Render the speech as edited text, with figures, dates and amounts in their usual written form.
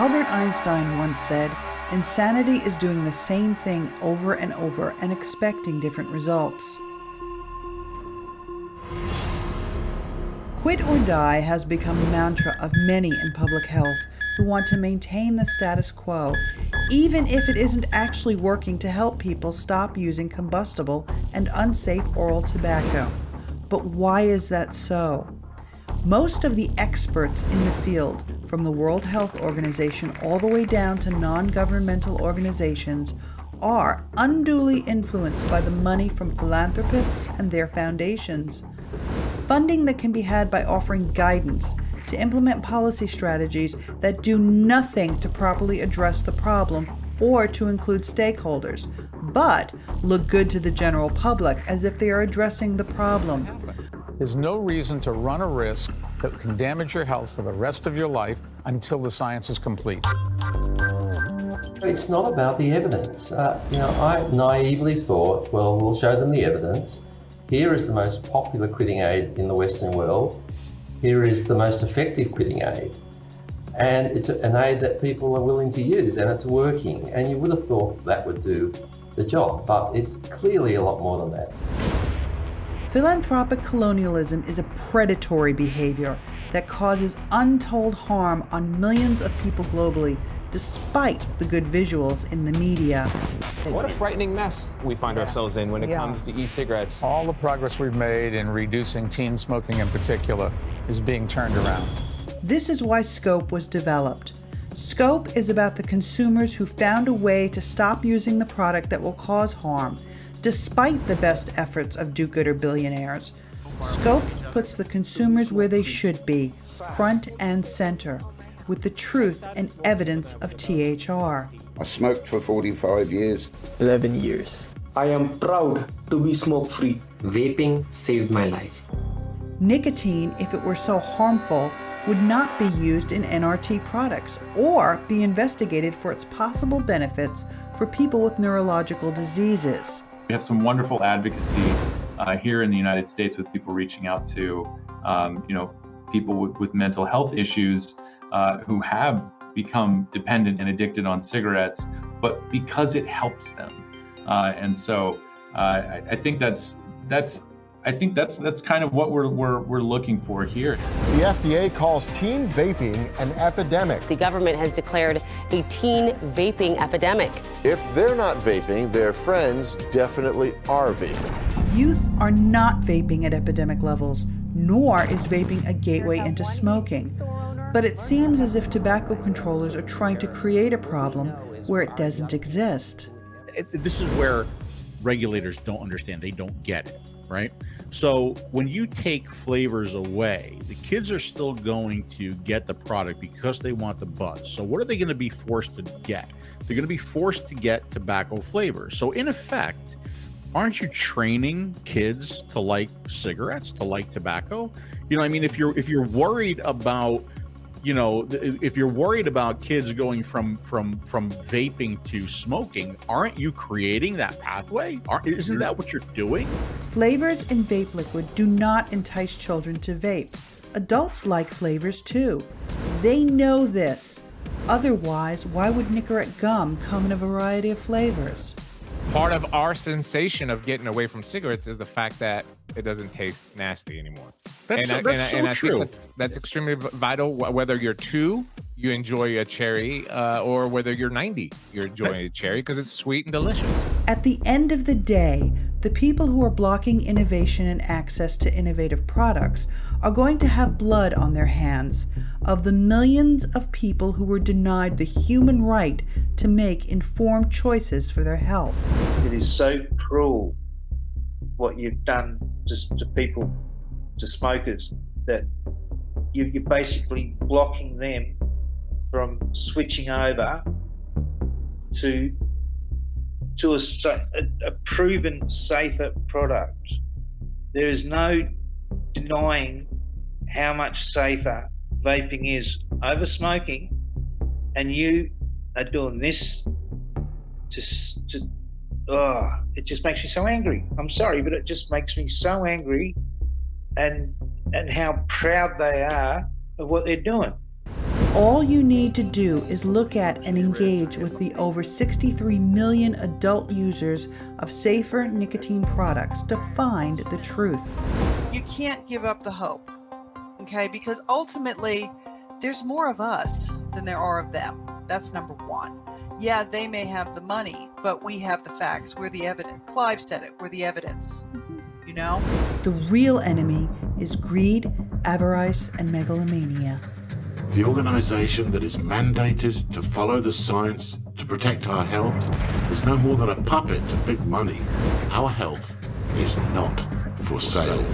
Albert Einstein once said, "Insanity is doing the same thing over and over and expecting different results." Quit or die has become a mantra of many in public health who want to maintain the status quo, even if it isn't actually working to help people stop using combustible and unsafe oral tobacco. But why is that so? Most of the experts in the field, from the World Health Organization all the way down to non-governmental organizations, are unduly influenced by the money from philanthropists and their foundations. Funding that can be had by offering guidance to implement policy strategies that do nothing to properly address the problem or to include stakeholders, but look good to the general public as if they are addressing the problem. There's no reason to run a risk that can damage your health for the rest of your life until the science is complete. It's not about the evidence. I naively thought, well, we'll show them the evidence. Here is the most popular quitting aid in the Western world. Here is the most effective quitting aid. And it's an aid that people are willing to use, and it's working. And you would have thought that would do the job, but it's clearly a lot more than that. Philanthropic colonialism is a predatory behavior that causes untold harm on millions of people globally, despite the good visuals in the media. What a frightening mess we find ourselves in when it comes to e-cigarettes. All the progress we've made in reducing teen smoking in particular is being turned around. This is why sCOPe was developed. sCOPe is about the consumers who found a way to stop using the product that will cause harm, despite the best efforts of do-gooder billionaires. sCOPe puts the consumers where they should be, front and center, with the truth and evidence of THR. I smoked for 45 years. 11 years. I am proud to be smoke-free. Vaping saved my life. Nicotine, if it were so harmful, would not be used in NRT products or be investigated for its possible benefits for people with neurological diseases. We have some wonderful advocacy here in the United States with people reaching out to, people with mental health issues who have become dependent and addicted on cigarettes, but because it helps them. And so I think that's kind of what we're looking for here. The FDA calls teen vaping an epidemic. The government has declared a teen vaping epidemic. If they're not vaping, their friends definitely are vaping. Youth are not vaping at epidemic levels, nor is vaping a gateway into smoking. But it seems as if tobacco controllers are trying to create a problem where it doesn't exist. This is where regulators don't understand. They don't get it, right? So when you take flavors away, the kids are still going to get the product because they want the buzz. So what are they going to be forced to get? They're going to be forced to get tobacco flavors. So in effect, aren't you training kids to like cigarettes, to like tobacco? You know, I mean, if you're worried about, if you're worried about kids going from vaping to smoking, aren't you creating that pathway? Isn't that what you're doing? Flavors in vape liquid do not entice children to vape. Adults like flavors too. They know this. Otherwise, why would Nicorette gum come in a variety of flavors? Part of our sensation of getting away from cigarettes is the fact that it doesn't taste nasty anymore. That's so true. I think that's extremely vital. Whether you're 2, you enjoy a cherry, or whether you're 90, you're enjoying a cherry because it's sweet and delicious. At the end of the day, the people who are blocking innovation and access to innovative products are going to have blood on their hands of the millions of people who were denied the human right to make informed choices for their health. It is so cruel what you've done just to people, to smokers, that you're basically blocking them from switching over to a proven safer product. There is no denying how much safer vaping is over smoking, and you are doing this it just makes me so angry. I'm sorry, but it just makes me so angry, and how proud they are of what they're doing. All you need to do is look at and engage with the over 63 million adult users of safer nicotine products to find the truth. You can't give up the hope, okay? Because ultimately, there's more of us than there are of them. That's number one. Yeah, they may have the money, but we have the facts. We're the evidence. Clive said it. We're the evidence. You know? The real enemy is greed, avarice, and megalomania. The organization that is mandated to follow the science to protect our health is no more than a puppet to big money. Our health is not for sale.